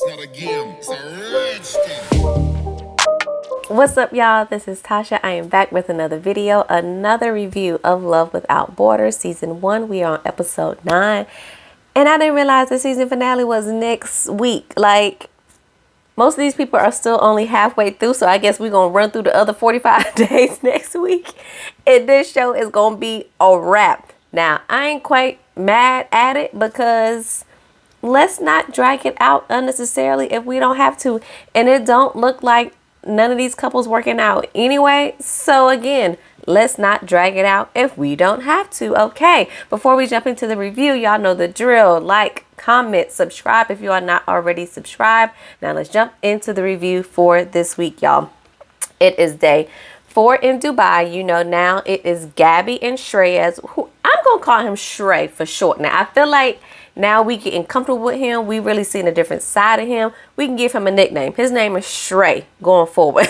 not a game, it's a rich thing. What's up, y'all? This is Tasha. I am back with another video, another review of Love Without Borders season 1. We are on episode 9, and I didn't realize the season finale was next week. Like, most of these people are still only halfway through, so I guess we're gonna run through the other 45 days next week, and this show is gonna be a wrap. Now, I ain't quite mad at it because let's not drag it out unnecessarily if we don't have to, and it don't look like none of these couples working out anyway. So again, let's not drag it out if we don't have to. Okay, before we jump into the review, y'all know the drill. Like, comment, subscribe if you are not already subscribed. Now let's jump into the review for this week, y'all. It is day 4 in Dubai. You know, now it is Gabby and Shreyas, who I'm gonna call him Shrey for short. Now I feel like now we getting comfortable with him. We really seeing a different side of him. We can give him a nickname. His name is Shrey going forward.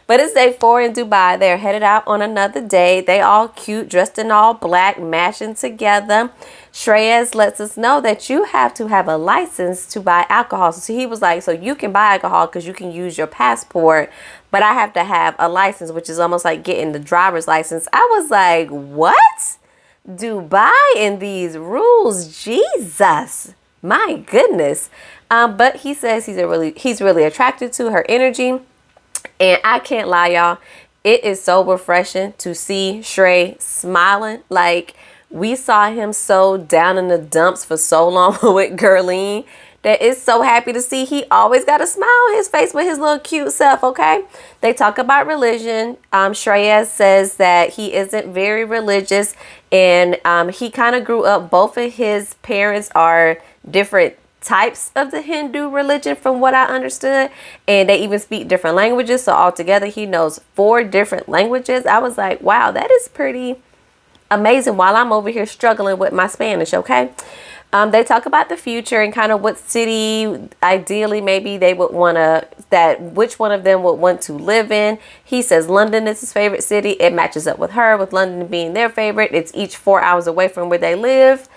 But it's day 4 in Dubai. They're headed out on another day. They all cute, dressed in all black, mashing together. Shreyas lets us know that you have to have a license to buy alcohol. So he was like, so you can buy alcohol because you can use your passport, but I have to have a license, which is almost like getting the driver's license. I was like, what? Dubai and these rules, Jesus, my goodness. But he says he's really attracted to her energy. And I can't lie, y'all, it is so refreshing to see Shrey smiling. Like, we saw him so down in the dumps for so long with Gurleen that it's so happy to see he always got a smile on his face with his little cute self, okay? They talk about religion. Shreyas says that he isn't very religious, and he kind of grew up, both of his parents are different types of the Hindu religion from what I understood, and they even speak different languages, so altogether he knows 4 different languages. I was like, wow, that is pretty amazing while I'm over here struggling with my Spanish, okay? They talk about the future and kind of what city ideally maybe they would want to, which one of them would want to live in. He says London is his favorite city. It matches up with her, with London being their favorite. It's each 4 hours away from where they live.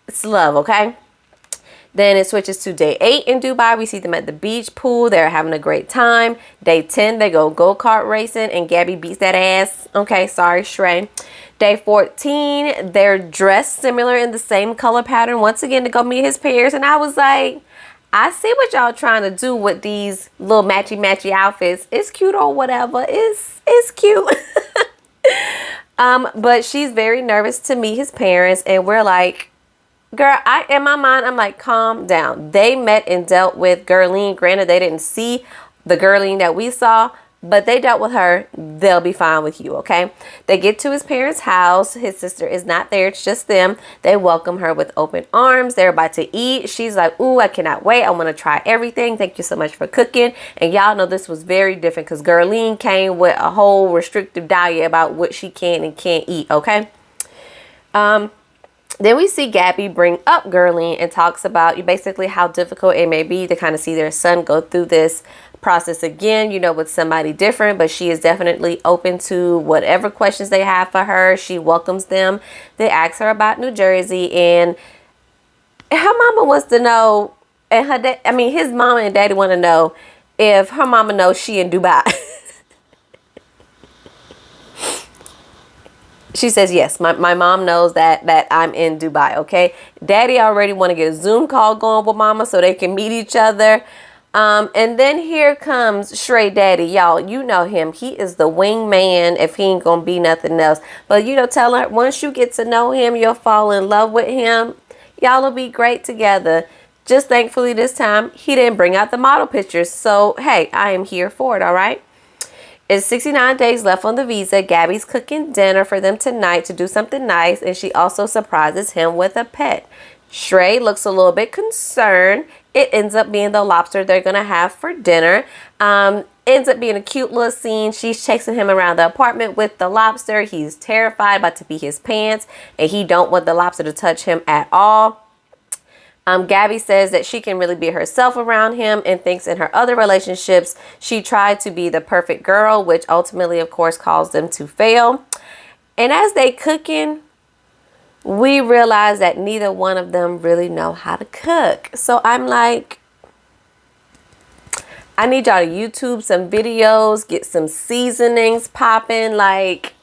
It's love, okay? Then it switches to day 8 in Dubai. We see them at the beach pool. They're having a great time. Day 10, they go-kart racing and Gabby beats that ass. Okay, sorry, Shrey. Day 14, they're dressed similar in the same color pattern once again to go meet his peers. And I was like, I see what y'all trying to do with these little matchy outfits. It's cute or whatever. It's cute. But she's very nervous to meet his parents, and we're like, girl, in my mind, I'm like, calm down. They met and dealt with Gurleen. Granted, they didn't see the Gurleen that we saw, but they dealt with her. They'll be fine with you, okay? They get to his parents' house. His sister is not there. It's just them. They welcome her with open arms. They're about to eat. She's like, ooh, I cannot wait. I want to try everything. Thank you so much for cooking. And y'all know this was very different because Gurleen came with a whole restrictive diet about what she can and can't eat, okay? Then we see Gabby bring up Gurleen and talks about basically how difficult it may be to kind of see their son go through this process again, you know, with somebody different. But she is definitely open to whatever questions they have for her. She welcomes them. They ask her about New Jersey, and her mama wants to know, and his mama and daddy want to know if her mama knows she in Dubai. She says, yes, my mom knows that I'm in Dubai, okay? Daddy already want to get a Zoom call going with mama so they can meet each other. And then here comes Shrey Daddy. Y'all, you know him. He is the wingman if he ain't going to be nothing else. But, you know, tell her, once you get to know him, you'll fall in love with him. Y'all will be great together. Just thankfully this time, he didn't bring out the model pictures. So, hey, I am here for it, all right? It's 69 days left on the visa. Gabby's cooking dinner for them tonight to do something nice, and she also surprises him with a pet. Shrey looks a little bit concerned. It ends up being the lobster they're going to have for dinner. Ends up being a cute little scene. She's chasing him around the apartment with the lobster. He's terrified, about to pee his pants, and he don't want the lobster to touch him at all. Gabby says that she can really be herself around him and thinks in her other relationships, she tried to be the perfect girl, which ultimately, of course, caused them to fail. And as they cooking, we realize that neither one of them really know how to cook. So I'm like, I need y'all to YouTube some videos, get some seasonings popping. Like,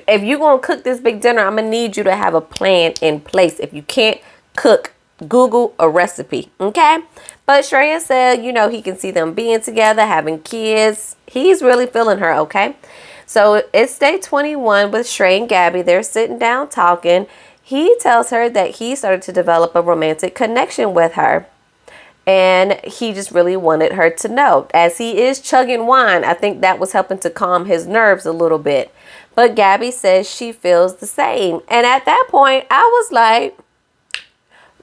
if you're going to cook this big dinner, I'm going to need you to have a plan in place. If you can't cook, Google a recipe, okay? But Shreyas said, you know, he can see them being together, having kids. He's really feeling her, okay? So it's day 21 with Shrey and Gabby. They're sitting down talking. He tells her that he started to develop a romantic connection with her. And he just really wanted her to know. As he is chugging wine, I think that was helping to calm his nerves a little bit. But Gabby says she feels the same. And at that point, I was like,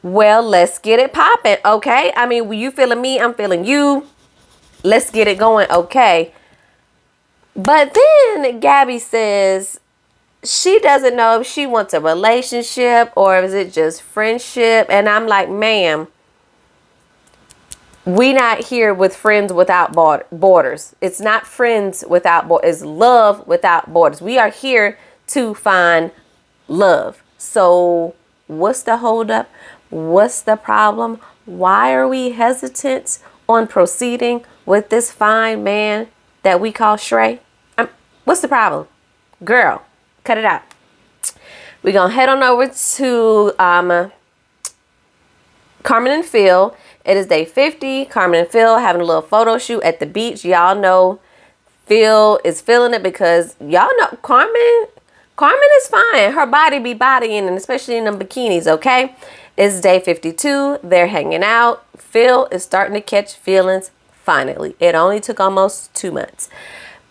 well, let's get it popping, okay? I mean, you feeling me, I'm feeling you. Let's get it going, okay? But then Gabby says she doesn't know if she wants a relationship or is it just friendship. And I'm like, ma'am, we not here with friends without borders. It's not friends without borders. It's love without borders. We are here to find love. So what's the holdup? What's the problem? Why are we hesitant on proceeding with this fine man that we call Shrey? What's the problem? Girl, cut it out. We're going to head on over to Carmen and Phil. It is day 50. Carmen and Phil having a little photo shoot at the beach. Y'all know Phil is feeling it because y'all know Carmen is fine. Her body be bodying, and especially in them bikinis, okay? It's day 52. They're hanging out. Phil is starting to catch feelings finally. It only took almost 2 months.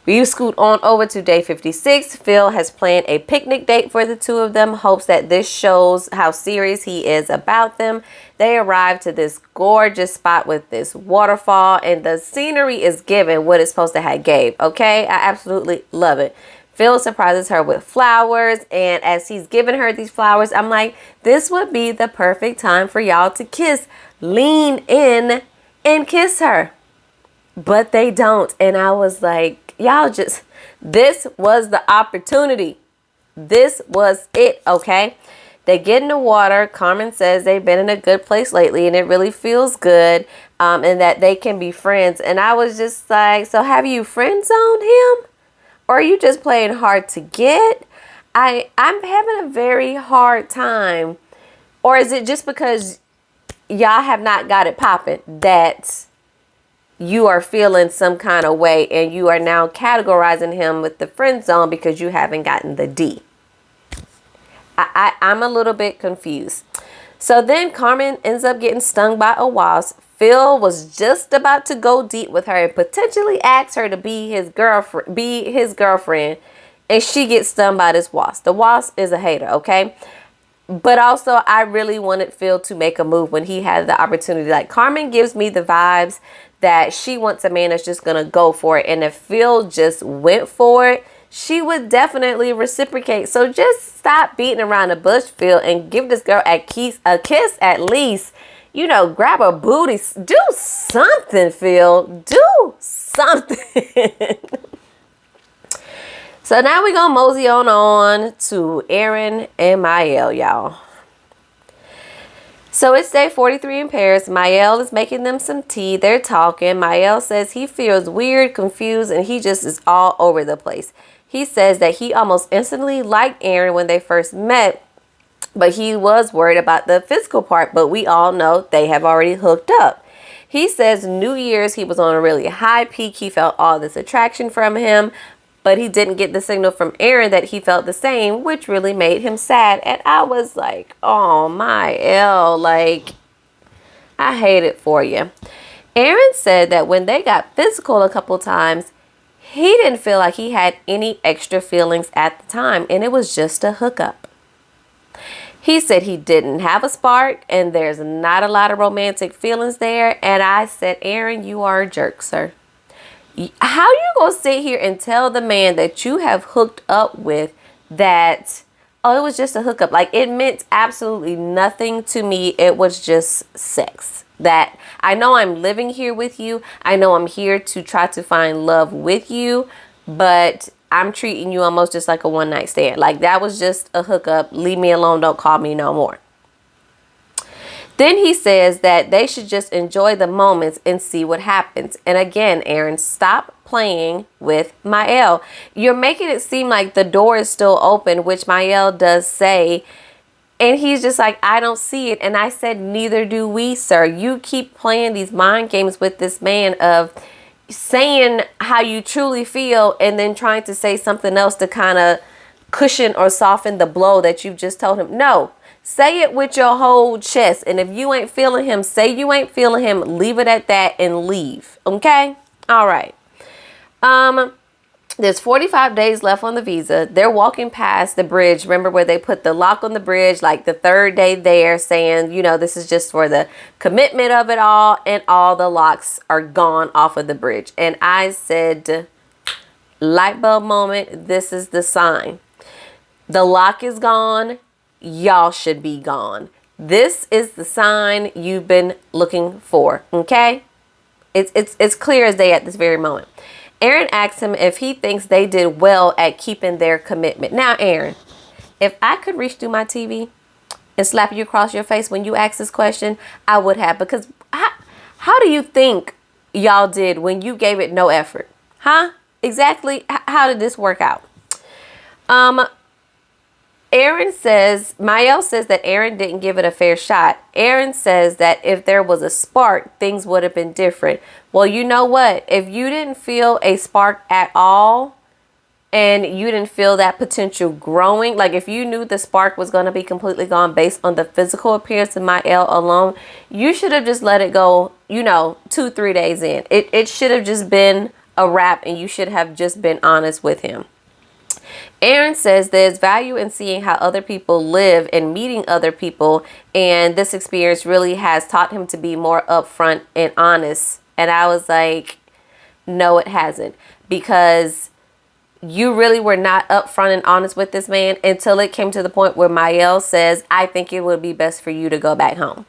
We scoot on over to day 56. Phil has planned a picnic date for the two of them, hopes that this shows how serious he is about them. They arrive to this gorgeous spot with this waterfall, and the scenery is given what it's supposed to have gave, okay? I absolutely love it. Phil surprises her with flowers, and as he's giving her these flowers, I'm like, this would be the perfect time for y'all to kiss. Lean in and kiss her. But they don't, and I was like, y'all just, this was the opportunity. This was it, okay? They get in the water. Carmen says they've been in a good place lately and it really feels good, and that they can be friends. And I was just like, so have you friend zoned him? Or are you just playing hard to get? I'm having a very hard time. Or is it just because y'all have not got it popping that you are feeling some kind of way and you are now categorizing him with the friend zone because you haven't gotten the D? I'm a little bit confused. So then Carmen ends up getting stung by a wasp. Phil was just about to go deep with her and potentially ask her to be his girlfriend, and she gets stung by this wasp. The wasp is a hater, okay? But also, I really wanted Phil to make a move when he had the opportunity. Like, Carmen gives me the vibes that she wants a man that's just going to go for it. And if Phil just went for it, she would definitely reciprocate. So just stop beating around the bush, Phil, and give this girl a kiss at least. You know, grab her booty. Do something, Phil. Do something. So now we're going to mosey on to Aaron and Myle, y'all. So it's day 43 in Paris. Myle is making them some tea. They're talking. Myle says he feels weird, confused, and he just is all over the place. He says that he almost instantly liked Aaron when they first met, but he was worried about the physical part. But we all know they have already hooked up. He says New Year's he was on a really high peak. He felt all this attraction from him, but he didn't get the signal from Aaron that he felt the same, which really made him sad. And I was like, oh, Myle, like, I hate it for you. Aaron said that when they got physical a couple times, he didn't feel like he had any extra feelings at the time, and it was just a hookup. He said he didn't have a spark, and there's not a lot of romantic feelings there. And I said, Aaron, you are a jerk, sir. How you gonna sit here and tell the man that you have hooked up with that, oh, it was just a hookup? Like, it meant absolutely nothing to me. It was just sex. That I know I'm living here with you. I know I'm here to try to find love with you, but I'm treating you almost just like a one-night stand. Like, that was just a hookup. Leave me alone. Don't call me no more. Then he says that they should just enjoy the moments and see what happens. And again, Aaron, stop playing with Myle. You're making it seem like the door is still open, which Myle does say. And he's just like, I don't see it. And I said, neither do we, sir. You keep playing these mind games with this man of saying how you truly feel and then trying to say something else to kind of cushion or soften the blow that you've just told him. No, say it with your whole chest. And if you ain't feeling him, say you ain't feeling him, leave it at that and leave. Okay? All right. There's 45 days left on the visa. They're walking past the bridge. Remember where they put the lock on the bridge, like the third day there, saying, you know, this is just for the commitment of it all. And all the locks are gone off of the bridge. And I said, light bulb moment. This is the sign. The lock is gone. Y'all should be gone. This is the sign you've been looking for. Okay? It's clear as day at this very moment. Aaron asks him if he thinks they did well at keeping their commitment. Now, Aaron, if I could reach through my TV and slap you across your face when you ask this question, I would have. Because how do you think y'all did when you gave it no effort? Huh? Exactly. How did this work out? Aaron says, Myle says that Aaron didn't give it a fair shot. Aaron says that if there was a spark, things would have been different. Well, you know what? If you didn't feel a spark at all and you didn't feel that potential growing, like if you knew the spark was going to be completely gone based on the physical appearance of Myle alone, you should have just let it go, 2-3 days in. It should have just been a wrap and you should have just been honest with him. Aaron says there's value in seeing how other people live and meeting other people. And this experience really has taught him to be more upfront and honest. And I was like, no, it hasn't. Because you really were not upfront and honest with this man until it came to the point where Myle says, I think it would be best for you to go back home.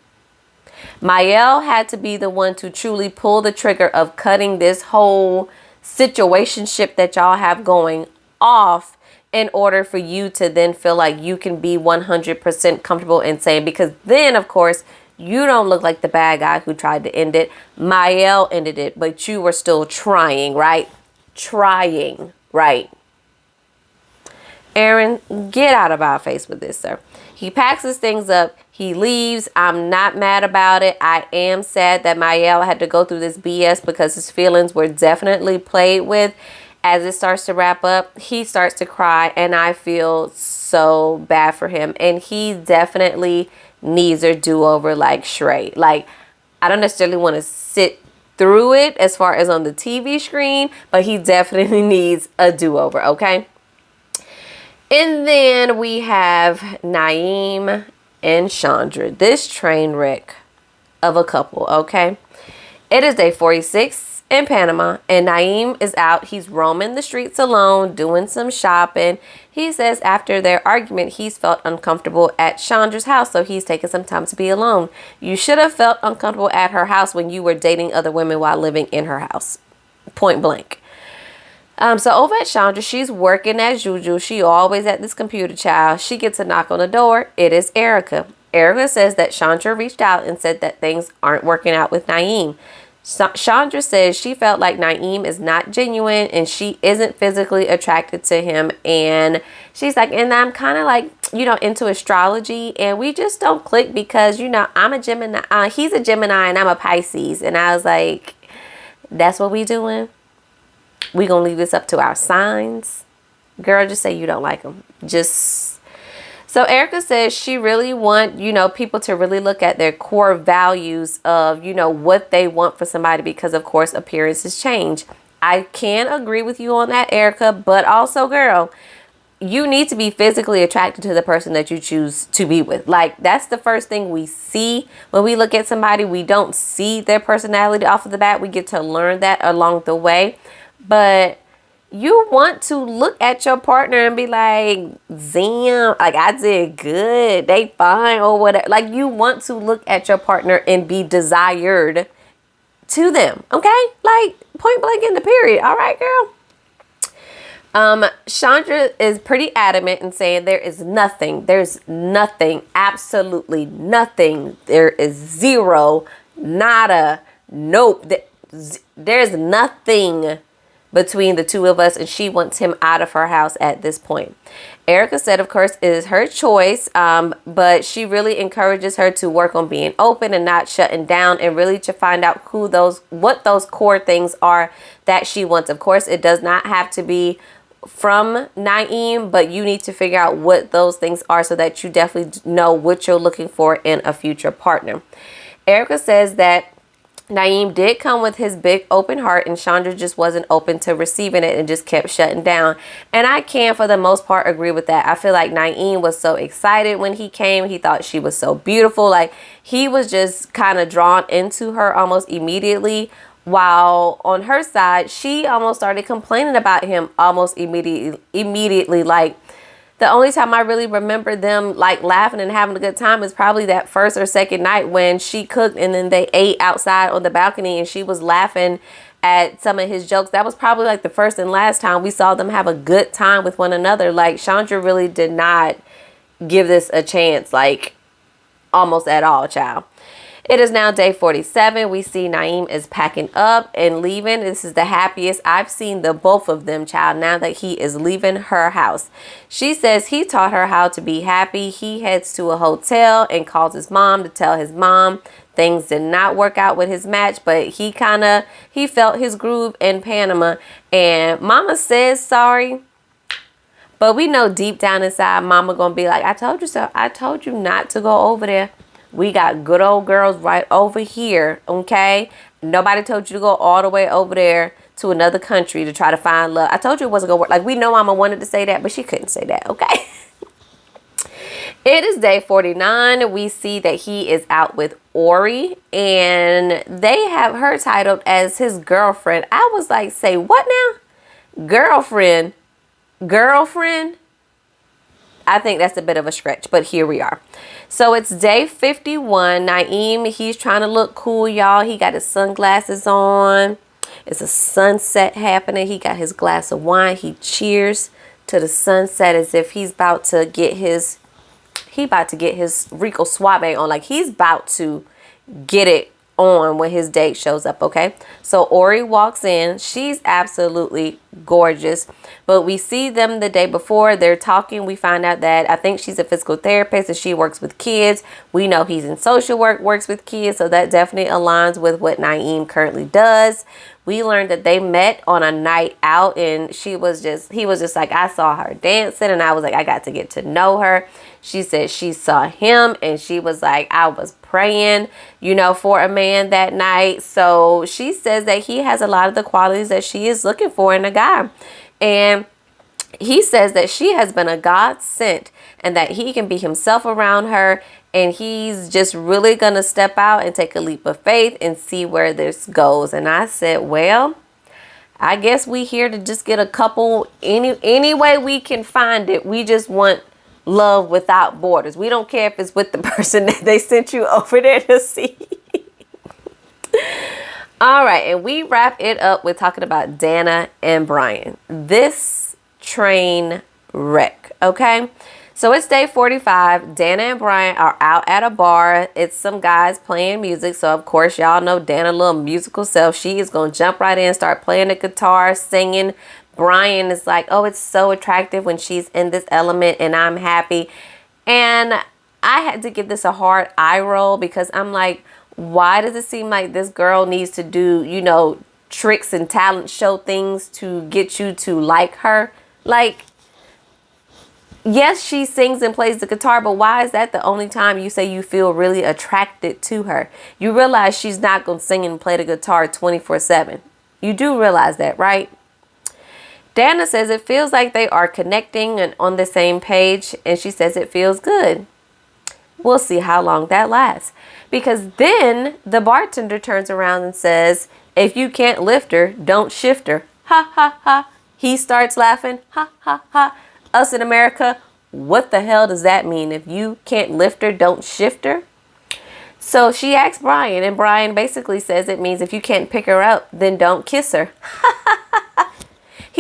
Myle had to be the one to truly pull the trigger of cutting this whole situationship that y'all have going off in order for you to then feel like you can be 100% comfortable and sane. Because then, of course, you don't look like the bad guy who tried to end it. Myle ended it, but you were still trying, right? Trying, right? Aaron, get out of our face with this, sir. He packs his things up. He leaves. I'm not mad about it. I am sad that Myle had to go through this BS because his feelings were definitely played with. As it starts to wrap up, he starts to cry, and I feel so bad for him. And he definitely needs a do-over like Shrey. Like, I don't necessarily want to sit through it as far as on the TV screen, but he definitely needs a do-over, okay? And then we have Naim and Chandra. This train wreck of a couple, okay? It is day 46. In Panama, and Naim is out. He's roaming the streets alone, doing some shopping. He says after their argument, he's felt uncomfortable at Chandra's house, so he's taking some time to be alone. You should have felt uncomfortable at her house when you were dating other women while living in her house. Point blank. So over at Chandra, she's working as usual. She always at this computer, child. She gets a knock on the door. It is Erica. Erica says that Chandra reached out and said that things aren't working out with Naim. Chandra says she felt like Naim is not genuine and she isn't physically attracted to him. And she's like, and I'm kind of like, into astrology and we just don't click because, I'm a Gemini. He's a Gemini and I'm a Pisces. And I was like, that's what we doing? We gonna leave this up to our signs? Girl, just say you don't like him. So Erica says she really want, people to really look at their core values of, what they want for somebody because, of course, appearances change. I can agree with you on that, Erica, but also, girl, you need to be physically attracted to the person that you choose to be with. Like, that's the first thing we see when we look at somebody. We don't see their personality off of the bat. We get to learn that along the way. But you want to look at your partner and be like, damn, like I did good. They fine or whatever. Like you want to look at your partner and be desired to them. Okay? Like point blank in the period. All right, girl. Chandra is pretty adamant in saying there's nothing, absolutely nothing. There is zero, nada, nope. There's nothing between the two of us, and she wants him out of her house at this point. Erica said, of course, it is her choice, but she really encourages her to work on being open and not shutting down, and really to find out what those core things are that she wants. Of course, it does not have to be from Naim, but you need to figure out what those things are so that you definitely know what you're looking for in a future partner. Erica says that Naim did come with his big open heart, and Chandra just wasn't open to receiving it and just kept shutting down. And I can, for the most part, agree with that. I feel like Naim was so excited when he came. He thought she was so beautiful. Like, he was just kind of drawn into her almost immediately. While on her side, she almost started complaining about him almost immediately. Like, the only time I really remember them like laughing and having a good time is probably that first or second night when she cooked and then they ate outside on the balcony, and she was laughing at some of his jokes. That was probably like the first and last time we saw them have a good time with one another. Like, Chandra really did not give this a chance, like, almost at all, child. It is now day 47. We see Naim is packing up and leaving. This is the happiest I've seen the both of them, child, now that he is leaving her house. She says he taught her how to be happy. He heads to a hotel and calls his mom to tell his mom things did not work out with his match, but he felt his groove in Panama. And mama says sorry. But we know deep down inside, mama gonna be like, I told you so. I told you not to go over there. We got good old girls right over here, okay? Nobody told you to go all the way over there to another country to try to find love. I told you it wasn't going to work. Like, we know mama wanted to say that, but she couldn't say that, okay? It is day 49. We see that he is out with Ori, and they have her titled as his girlfriend. I was like, say what now? Girlfriend? I think that's a bit of a stretch, but here we are. So it's day 51. Naim, he's trying to look cool, y'all. He got his sunglasses on. It's a sunset happening. He got his glass of wine. He cheers to the sunset as if he's about to get his Rico Suave on. Like, he's about to get it on when his date shows up, okay? So Ori walks in. She's absolutely gorgeous, but we see them the day before. They're talking. We find out that I think she's a physical therapist and she works with kids. We know he's in social work, works with kids, so that definitely aligns with what Naim currently does. We learned that they met on a night out, and he was just like, I saw her dancing and I was like, I got to get to know her. She said she saw him and she was like, I was praying, for a man that night. So she says that he has a lot of the qualities that she is looking for in a guy. And he says that she has been a God sent and that he can be himself around her. And he's just really going to step out and take a leap of faith and see where this goes. And I said, well, I guess we here to just get a couple any way we can find it. We just want love without borders. We don't care if it's with the person that they sent you over there to see. All right. And we wrap it up with talking about Dana and Brian. This train wreck. Okay. So it's day 45. Dana and Brian are out at a bar. It's some guys playing music. So, of course, y'all know Dana's little musical self. She is going to jump right in, start playing the guitar, singing. Brian is like, oh, it's so attractive when she's in this element and I'm happy. And I had to give this a hard eye roll because I'm like, why does it seem like this girl needs to do, tricks and talent show things to get you to like her? Like, yes, she sings and plays the guitar, but why is that the only time you say you feel really attracted to her? You realize she's not going to sing and play the guitar 24/7. You do realize that, right? Dana says it feels like they are connecting and on the same page, and she says it feels good. We'll see how long that lasts. Because then the bartender turns around and says, if you can't lift her, don't shift her. Ha, ha, ha. He starts laughing. Ha, ha, ha. Us in America, what the hell does that mean? If you can't lift her, don't shift her? So she asks Brian, and Brian basically says it means if you can't pick her up, then don't kiss her.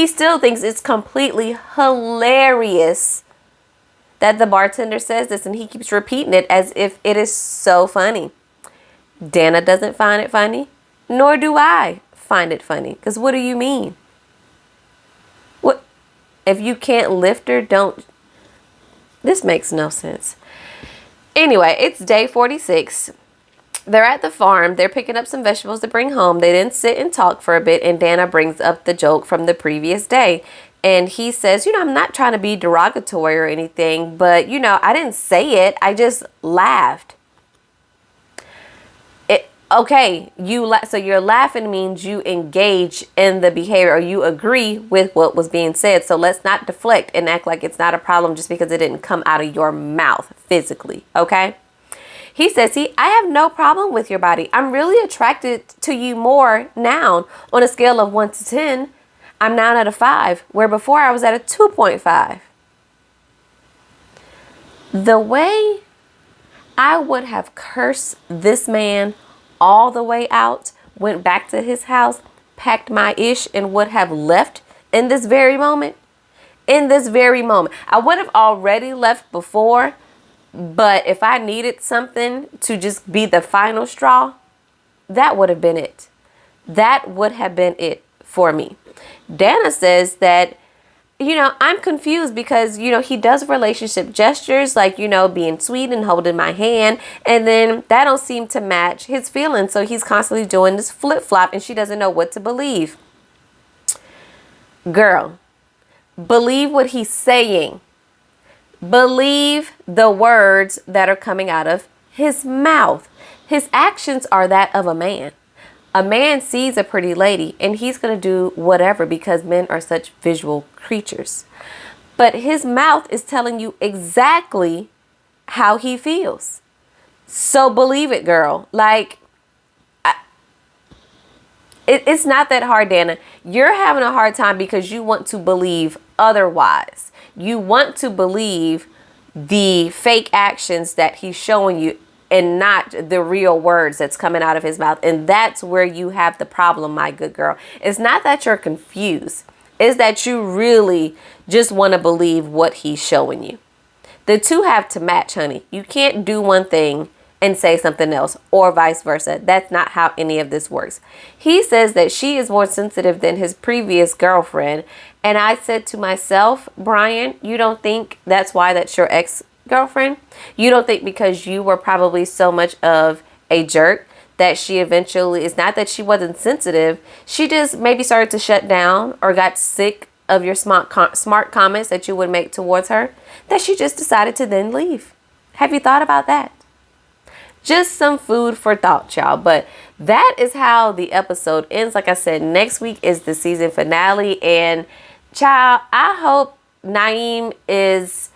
He still thinks it's completely hilarious that the bartender says this, and he keeps repeating it as if it is so funny. Dana doesn't find it funny, nor do I find it funny. Because what do you mean? What if you can't lift her? Don't. This makes no sense. Anyway, it's day 46. They're at the farm. They're picking up some vegetables to bring home. They then sit and talk for a bit, and Dana brings up the joke from the previous day. And he says, I'm not trying to be derogatory or anything, but, I didn't say it. I just laughed. Okay, so your laughing means you engage in the behavior, or you agree with what was being said. So let's not deflect and act like it's not a problem just because it didn't come out of your mouth physically, okay? He says, I have no problem with your body. I'm really attracted to you more now. On a scale of 1 to 10, I'm now at a 5, where before I was at a 2.5. The way I would have cursed this man all the way out, went back to his house, packed my ish, and would have left in this very moment. In this very moment. I would have already left before, but if I needed something to just be the final straw, that would have been it. That would have been it for me. Dana says that, I'm confused because, he does relationship gestures like, being sweet and holding my hand. And then that don't seem to match his feelings. So he's constantly doing this flip-flop and she doesn't know what to believe. Girl, believe what he's saying. Believe the words that are coming out of his mouth. His actions are that of a man. A man sees a pretty lady and he's going to do whatever because men are such visual creatures. But his mouth is telling you exactly how he feels. So believe it, girl. It's not that hard, Dana. You're having a hard time because you want to believe otherwise. You want to believe the fake actions that he's showing you and not the real words that's coming out of his mouth. And that's where you have the problem, my good girl. It's not that you're confused. It's that you really just want to believe what he's showing you. The two have to match, honey. You can't do one thing and say something else or vice versa. That's not how any of this works. He says that she is more sensitive than his previous girlfriend. And I said to myself, Brian, you don't think that's why that's your ex-girlfriend? You don't think because you were probably so much of a jerk that she eventually, it's not that she wasn't sensitive. She just maybe started to shut down or got sick of your smart comments that you would make towards her, that she just decided to then leave. Have you thought about that? Just some food for thought, y'all. But that is how the episode ends. Like I said, next week is the season finale. And child, I hope Naim is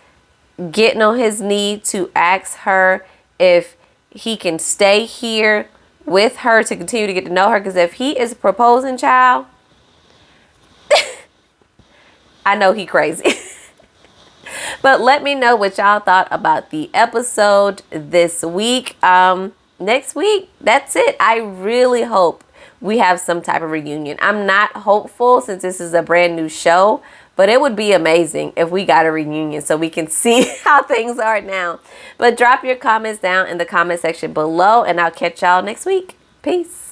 getting on his knee to ask her if he can stay here with her to continue to get to know her. Because if he is proposing, child, I know he crazy. But let me know what y'all thought about the episode this week. Next week, that's it. I really hope we have some type of reunion. I'm not hopeful since this is a brand new show, but it would be amazing if we got a reunion so we can see how things are now. But drop your comments down in the comment section below, and I'll catch y'all next week. Peace.